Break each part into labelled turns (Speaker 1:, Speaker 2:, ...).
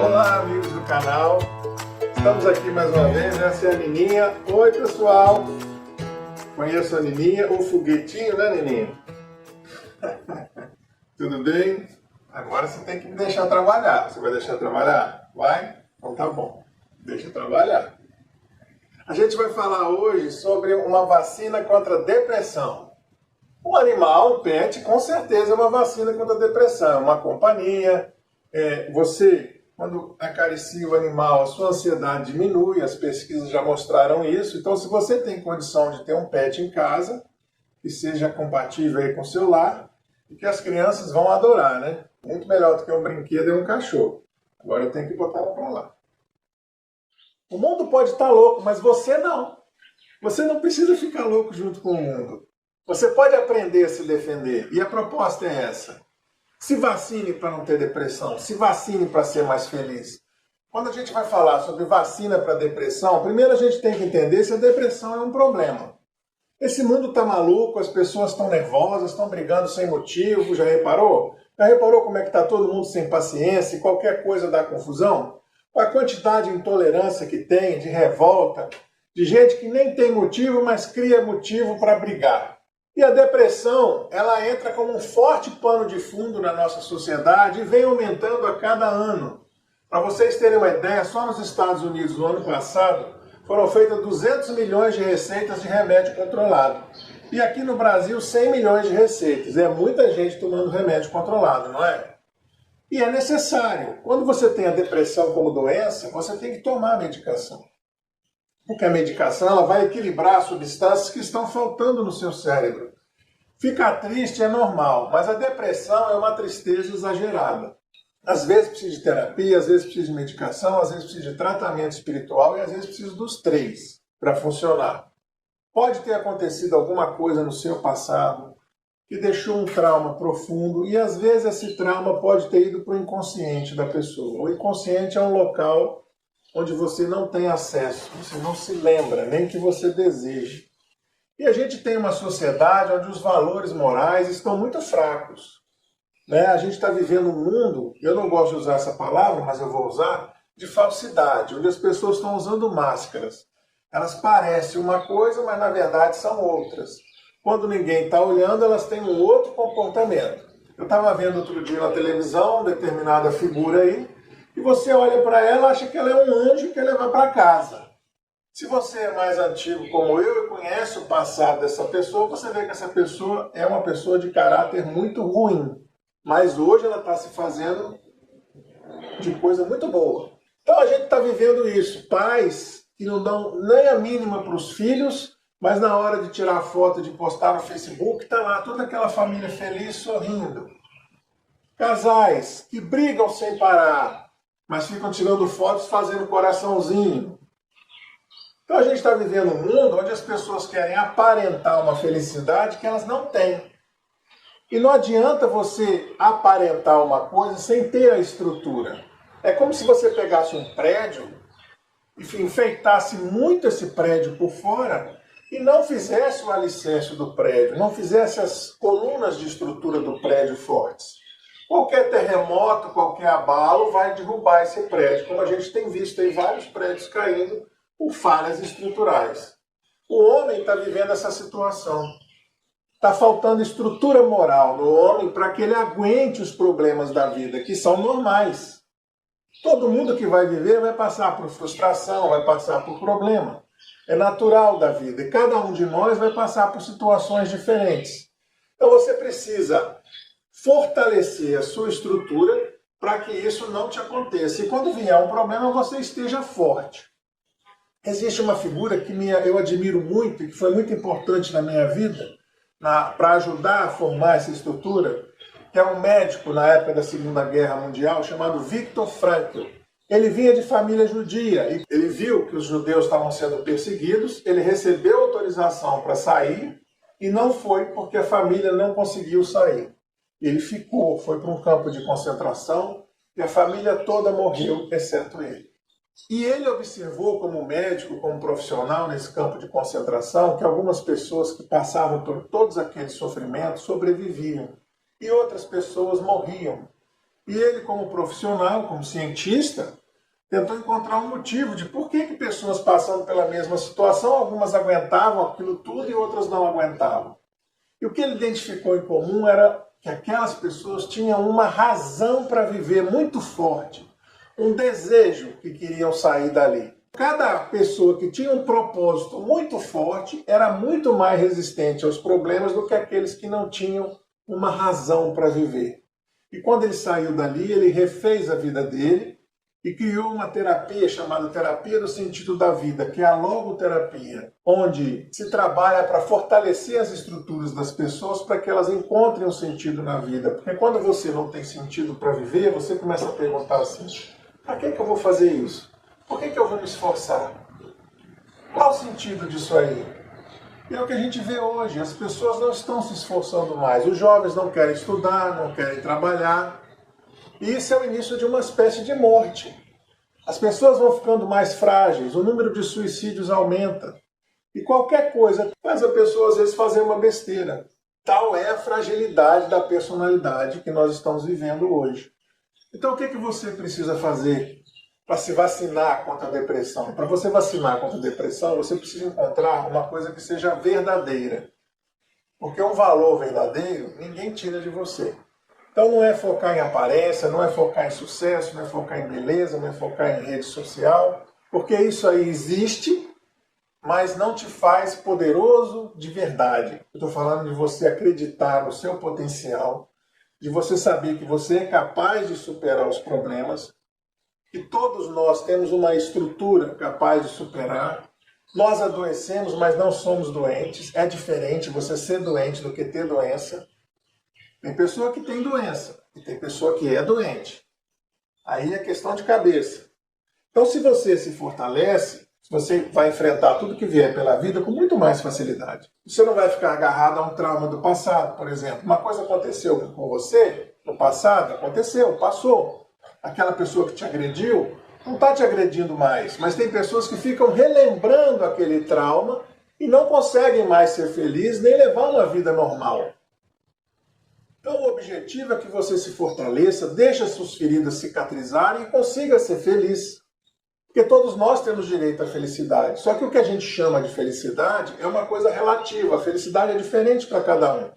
Speaker 1: Olá, amigos do canal. Estamos aqui mais uma vez, essa é a Nininha. Oi, pessoal. Conheço a Nininha, o foguetinho, né, Nininha? Tudo bem? Agora você tem que me deixar trabalhar. Você vai deixar trabalhar? Vai? Então tá bom. Deixa eu trabalhar. A gente vai falar hoje sobre uma vacina contra a depressão. Um animal, um pet, com certeza é uma vacina contra a depressão. Uma companhia. Você, quando acaricia o animal, a sua ansiedade diminui. As pesquisas já mostraram isso. Então, se você tem condição de ter um pet em casa, que seja compatível aí com o seu lar, e que as crianças vão adorar, né? Muito melhor do que um brinquedo e um cachorro. Agora eu tenho que botar ela para lá. O mundo pode estar louco, mas você não. Você não precisa ficar louco junto com o mundo. Você pode aprender a se defender. E a proposta é essa. Se vacine para não ter depressão. Se vacine para ser mais feliz. Quando a gente vai falar sobre vacina para depressão, primeiro a gente tem que entender se a depressão é um problema. Esse mundo está maluco, as pessoas estão nervosas, estão brigando sem motivo, já reparou? Já reparou como é que está todo mundo sem paciência e qualquer coisa dá confusão? A quantidade de intolerância que tem, de revolta, de gente que nem tem motivo, mas cria motivo para brigar. E a depressão, ela entra como um forte pano de fundo na nossa sociedade e vem aumentando a cada ano. Para vocês terem uma ideia, só nos Estados Unidos, no ano passado, foram feitas 200 milhões de receitas de remédio controlado. E aqui no Brasil, 100 milhões de receitas. É muita gente tomando remédio controlado, não é? E é necessário. Quando você tem a depressão como doença, você tem que tomar a medicação. Porque a medicação ela vai equilibrar as substâncias que estão faltando no seu cérebro. Ficar triste é normal, mas a depressão é uma tristeza exagerada. Às vezes precisa de terapia, às vezes precisa de medicação, às vezes precisa de tratamento espiritual e às vezes precisa dos três para funcionar. Pode ter acontecido alguma coisa no seu passado que deixou um trauma profundo e às vezes esse trauma pode ter ido para o inconsciente da pessoa. O inconsciente é um local onde você não tem acesso, você não se lembra, nem que você deseje. E a gente tem uma sociedade onde os valores morais estão muito fracos. Né? A gente está vivendo um mundo, eu não gosto de usar essa palavra, mas eu vou usar, de falsidade, onde as pessoas estão usando máscaras. Elas parecem uma coisa, mas na verdade são outras. Quando ninguém está olhando, elas têm um outro comportamento. Eu estava vendo outro dia na televisão uma determinada figura aí, e você olha para ela e acha que ela é um anjo que quer levar para casa. Se você é mais antigo como eu e conhece o passado dessa pessoa, você vê que essa pessoa é uma pessoa de caráter muito ruim. Mas hoje ela está se fazendo de coisa muito boa. Então a gente está vivendo isso. Pais que não dão nem a mínima para os filhos, mas na hora de tirar foto, de postar no Facebook, está lá toda aquela família feliz, sorrindo. Casais que brigam sem parar, mas ficam tirando fotos fazendo coraçãozinho. Então a gente está vivendo um mundo onde as pessoas querem aparentar uma felicidade que elas não têm. E não adianta você aparentar uma coisa sem ter a estrutura. É como se você pegasse um prédio, enfeitasse muito esse prédio por fora e não fizesse o alicerce do prédio, não fizesse as colunas de estrutura do prédio fortes. Qualquer terremoto, qualquer abalo vai derrubar esse prédio, como a gente tem visto aí vários prédios caindo por falhas estruturais. O homem está vivendo essa situação. Está faltando estrutura moral no homem para que ele aguente os problemas da vida, que são normais. Todo mundo que vai viver vai passar por frustração, vai passar por problema. É natural da vida. E cada um de nós vai passar por situações diferentes. Então você precisa fortalecer a sua estrutura para que isso não te aconteça. E quando vier um problema, você esteja forte. Existe uma figura que eu admiro muito e que foi muito importante na minha vida, para ajudar a formar essa estrutura, que é um médico na época da Segunda Guerra Mundial chamado Viktor Frankl. Ele vinha de família judia e ele viu que os judeus estavam sendo perseguidos, ele recebeu autorização para sair e não foi porque a família não conseguiu sair. Ele ficou, foi para um campo de concentração e a família toda morreu, exceto ele. E ele observou como médico, como profissional nesse campo de concentração, que algumas pessoas que passavam por todos aqueles sofrimentos sobreviviam e outras pessoas morriam. E ele, como profissional, como cientista, tentou encontrar um motivo de por que pessoas passando pela mesma situação, algumas aguentavam aquilo tudo e outras não aguentavam. E o que ele identificou em comum era que aquelas pessoas tinham uma razão para viver muito forte, um desejo que queriam sair dali. Cada pessoa que tinha um propósito muito forte era muito mais resistente aos problemas do que aqueles que não tinham uma razão para viver. E quando ele saiu dali, ele refez a vida dele e criou uma terapia chamada Terapia do Sentido da Vida, que é a logoterapia, onde se trabalha para fortalecer as estruturas das pessoas para que elas encontrem um sentido na vida. Porque quando você não tem sentido para viver, você começa a perguntar assim, para que eu vou fazer isso? Por que eu vou me esforçar? Qual o sentido disso aí? E é o que a gente vê hoje, as pessoas não estão se esforçando mais, os jovens não querem estudar, não querem trabalhar, e isso é o início de uma espécie de morte. As pessoas vão ficando mais frágeis, o número de suicídios aumenta, e qualquer coisa faz a pessoa às vezes fazer uma besteira. Tal é a fragilidade da personalidade que nós estamos vivendo hoje. Então o que você precisa fazer para se vacinar contra a depressão? Para você vacinar contra a depressão, você precisa encontrar uma coisa que seja verdadeira. Porque um valor verdadeiro, ninguém tira de você. Então não é focar em aparência, não é focar em sucesso, não é focar em beleza, não é focar em rede social. Porque isso aí existe, mas não te faz poderoso de verdade. Eu estou falando de você acreditar no seu potencial, de você saber que você é capaz de superar os problemas, que todos nós temos uma estrutura capaz de superar. Nós adoecemos, mas não somos doentes. É diferente você ser doente do que ter doença. Tem pessoa que tem doença e tem pessoa que é doente. Aí é questão de cabeça. Então, se você se fortalece, você vai enfrentar tudo que vier pela vida com muito mais facilidade. Você não vai ficar agarrado a um trauma do passado, por exemplo. Uma coisa aconteceu com você no passado, aconteceu, passou. Aquela pessoa que te agrediu não está te agredindo mais, mas tem pessoas que ficam relembrando aquele trauma e não conseguem mais ser felizes nem levar uma vida normal. Então o objetivo é que você se fortaleça, deixe as suas feridas cicatrizarem e consiga ser feliz. Porque todos nós temos direito à felicidade. Só que o que a gente chama de felicidade é uma coisa relativa. A felicidade é diferente para cada um.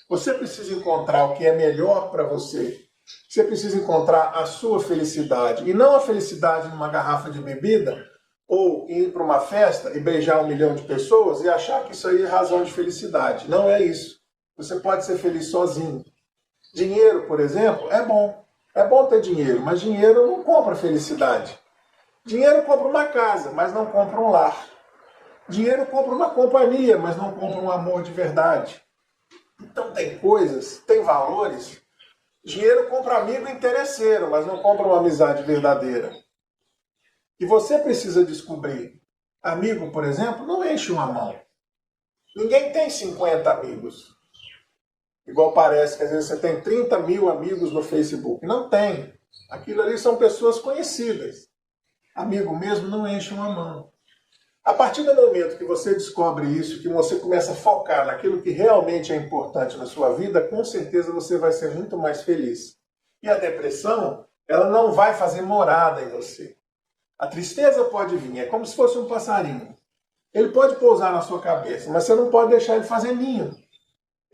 Speaker 1: Você precisa encontrar o que é melhor para você. Você precisa encontrar a sua felicidade. E não a felicidade numa garrafa de bebida, ou ir para uma festa e beijar 1 milhão de pessoas e achar que isso aí é razão de felicidade. Não é isso. Você pode ser feliz sozinho. Dinheiro, por exemplo, é bom. É bom ter dinheiro, mas dinheiro não compra felicidade. Dinheiro compra uma casa, mas não compra um lar. Dinheiro compra uma companhia, mas não compra um amor de verdade. Então tem coisas, tem valores. Dinheiro compra amigo interesseiro, mas não compra uma amizade verdadeira. E você precisa descobrir. Amigo, por exemplo, não enche uma mão. Ninguém tem 50 amigos. Igual parece que às vezes você tem 30 mil amigos no Facebook. Não tem. Aquilo ali são pessoas conhecidas. Amigo mesmo não enche uma mão. A partir do momento que você descobre isso, que você começa a focar naquilo que realmente é importante na sua vida, com certeza você vai ser muito mais feliz. E a depressão, ela não vai fazer morada em você. A tristeza pode vir, é como se fosse um passarinho. Ele pode pousar na sua cabeça, mas você não pode deixar ele fazer ninho.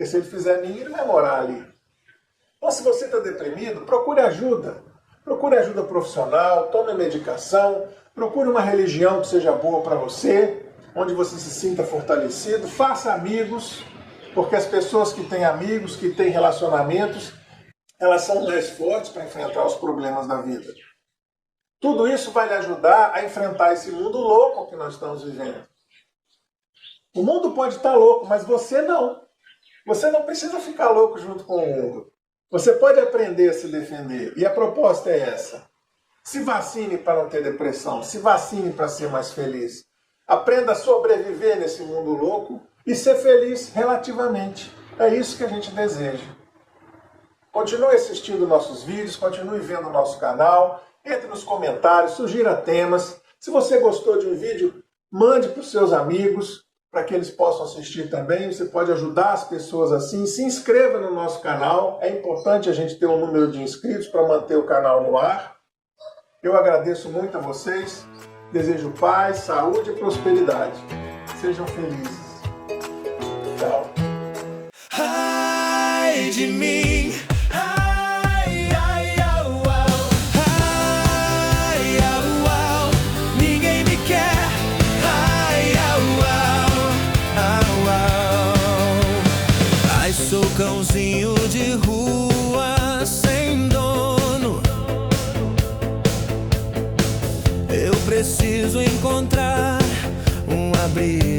Speaker 1: Porque se ele fizer ninho, ele vai morar ali. Então, se você está deprimido, procure ajuda. Procure ajuda profissional, tome medicação, procure uma religião que seja boa para você, onde você se sinta fortalecido, faça amigos, porque as pessoas que têm amigos, que têm relacionamentos, elas são mais fortes para enfrentar os problemas da vida. Tudo isso vai lhe ajudar a enfrentar esse mundo louco que nós estamos vivendo. O mundo pode estar louco, mas você não. Você não precisa ficar louco junto com o mundo. Você pode aprender a se defender. E a proposta é essa. Se vacine para não ter depressão. Se vacine para ser mais feliz. Aprenda a sobreviver nesse mundo louco e ser feliz relativamente. É isso que a gente deseja. Continue assistindo nossos vídeos, continue vendo o nosso canal. Entre nos comentários, sugira temas. Se você gostou de um vídeo, mande para os seus amigos. para que eles possam assistir também. Você pode ajudar as pessoas assim. Se inscreva no nosso canal. É importante a gente ter um número de inscritos para manter o canal no ar. Eu agradeço muito a vocês. Desejo paz, saúde e prosperidade. Sejam felizes. Tchau.
Speaker 2: Ai de mim. Ai, ai, au, au. Ai, au, au. Ninguém me quer. Ai, au, au, au. Ai, sou cãozinho de rua sem dono. Eu preciso encontrar um abrigo.